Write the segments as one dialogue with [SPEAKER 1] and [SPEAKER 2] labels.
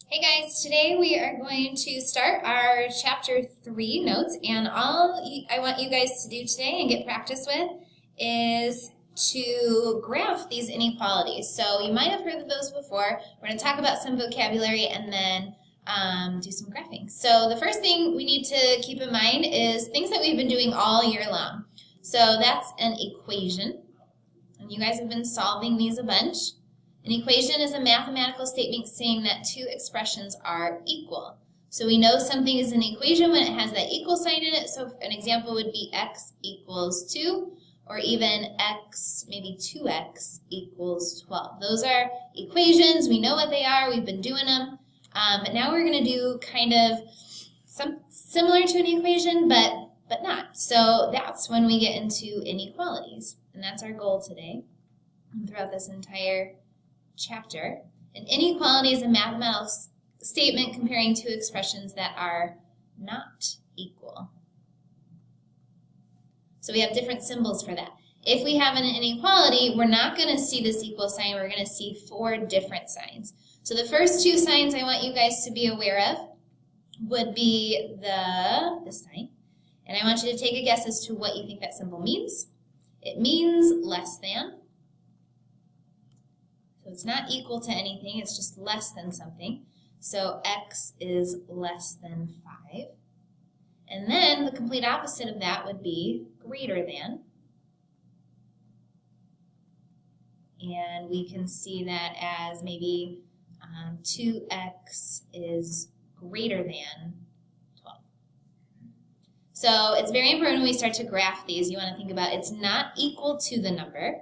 [SPEAKER 1] Hey guys, today we are going to start our chapter 3 notes, and all I want you guys to do today and get practice with is to graph these inequalities. So you might have heard of those before. We're going to talk about some vocabulary and then do some graphing. So the first thing we need to keep in mind is things that we've been doing all year long. So that's an equation, and you guys have been solving these a bunch. An equation is a mathematical statement saying that two expressions are equal. So we know something is an equation when it has that equal sign in it. So an example would be x equals 2, or even x, maybe 2x equals 12. Those are equations. We know what they are. We've been doing them. But now we're going to do kind of some similar to an equation, but not. So that's when we get into inequalities. And that's our goal today and throughout this entire chapter. An inequality is a mathematical statement comparing two expressions that are not equal. So we have different symbols for that. If we have an inequality, we're not going to see this equal sign. We're going to see 4 different signs. So the first 2 signs I want you guys to be aware of would be this sign. And I want you to take a guess as to what you think that symbol means. It means less than. So it's not equal to anything, it's just less than something. So x is less than 5. And then the complete opposite of that would be greater than. And we can see that as maybe 2x is greater than 12. So it's very important when we start to graph these, you want to think about it's not equal to the number.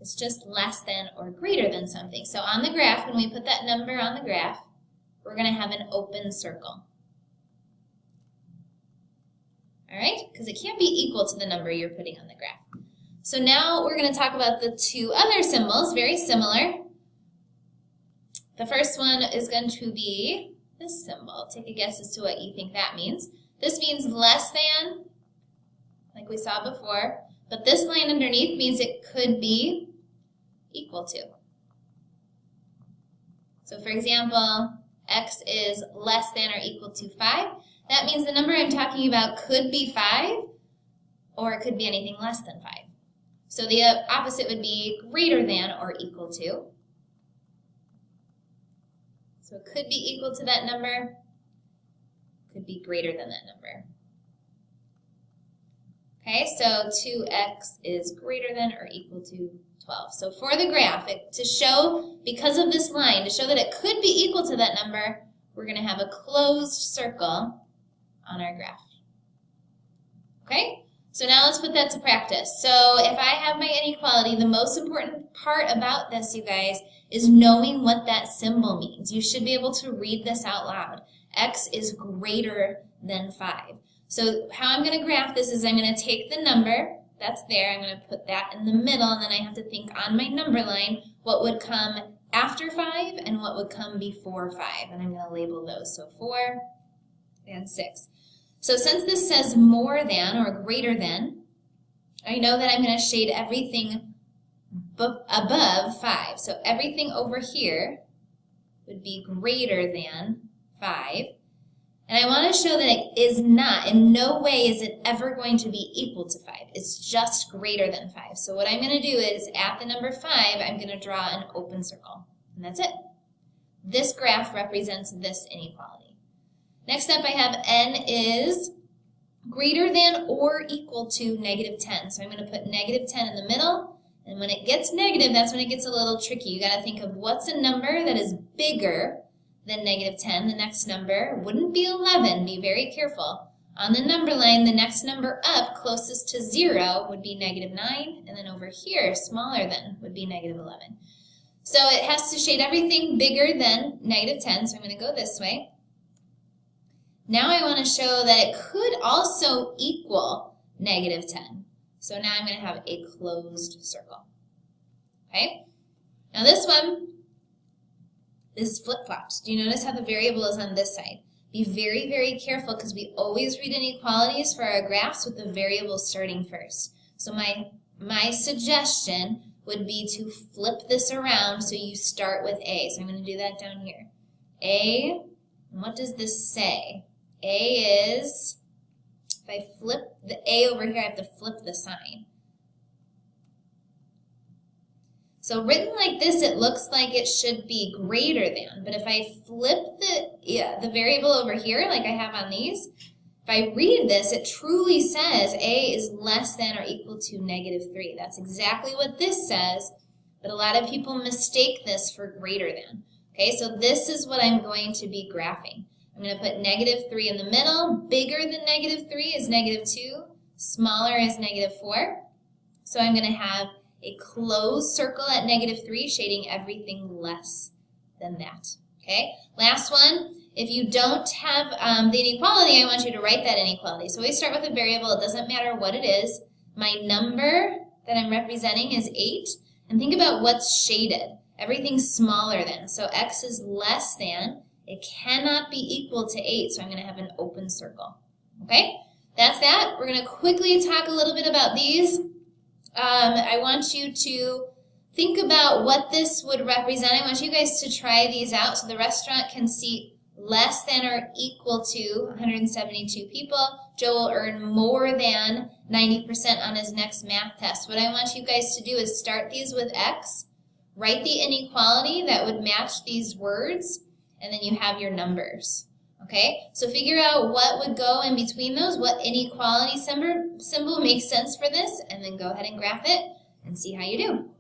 [SPEAKER 1] It's just less than or greater than something. So on the graph, when we put that number on the graph, we're going to have an open circle. All right? Because it can't be equal to the number you're putting on the graph. So now we're going to talk about the 2 other symbols, very similar. The first one is going to be this symbol. Take a guess as to what you think that means. This means less than, like we saw before. But this line underneath means it could be equal to. So for example, x is less than or equal to 5. That means the number I'm talking about could be 5, or it could be anything less than 5. So the opposite would be greater than or equal to. So it could be equal to that number, could be greater than that number. Okay, so 2x is greater than or equal to 12. So for the graph, to show, because of this line, to show that it could be equal to that number, we're going to have a closed circle on our graph. Okay, so now let's put that to practice. So if I have my inequality, the most important part about this, you guys, is knowing what that symbol means. You should be able to read this out loud. X is greater than 5. So how I'm going to graph this is I'm going to take the number that's there, I'm going to put that in the middle, and then I have to think on my number line what would come after 5 and what would come before 5. And I'm going to label those. So 4 and 6. So since this says more than or greater than, I know that I'm going to shade everything above 5. So everything over here would be greater than 5. And I want to show that it is not, in no way is it ever going to be equal to 5. It's just greater than 5. So what I'm going to do is, at the number 5, I'm going to draw an open circle. And that's it. This graph represents this inequality. Next up I have n is greater than or equal to negative 10. So I'm going to put negative 10 in the middle. And when it gets negative, that's when it gets a little tricky. You got to think of what's a number that is bigger than negative 10. The next number wouldn't be 11. Be very careful. On the number line, the next number up closest to 0 would be negative 9. And then over here, smaller than, would be negative 11. So it has to shade everything bigger than negative 10. So I'm going to go this way. Now I want to show that it could also equal negative 10. So now I'm going to have a closed circle. Okay? Now this one is flip-flopped. Do you notice how the variable is on this side? Be very, very careful because we always read inequalities for our graphs with the variable starting first. So my suggestion would be to flip this around so you start with A. So I'm going to do that down here. A, and what does this say? A is, if I flip the A over here, I have to flip the sign. So written like this, it looks like it should be greater than. But if I flip the variable over here, like I have on these, if I read this, it truly says A is less than or equal to -3. That's exactly what this says, but a lot of people mistake this for greater than. Okay, so this is what I'm going to be graphing. I'm going to put -3 in the middle. Bigger than -3 is -2. Smaller is -4. So I'm going to have a closed circle at -3, shading everything less than that. Okay, last one. If you don't have the inequality, I want you to write that inequality. So we start with a variable. It doesn't matter what it is. My number that I'm representing is 8. And think about what's shaded. Everything's smaller than. So x is less than. It cannot be equal to 8, so I'm going to have an open circle. Okay, that's that. We're going to quickly talk a little bit about these. I want you to think about what this would represent. I want you guys to try these out so the restaurant can seat less than or equal to 172 people. Joe will earn more than 90% on his next math test. What I want you guys to do is start these with x, write the inequality that would match these words, and then you have your numbers. Okay, so figure out what would go in between those, what inequality symbol makes sense for this, and then go ahead and graph it and see how you do.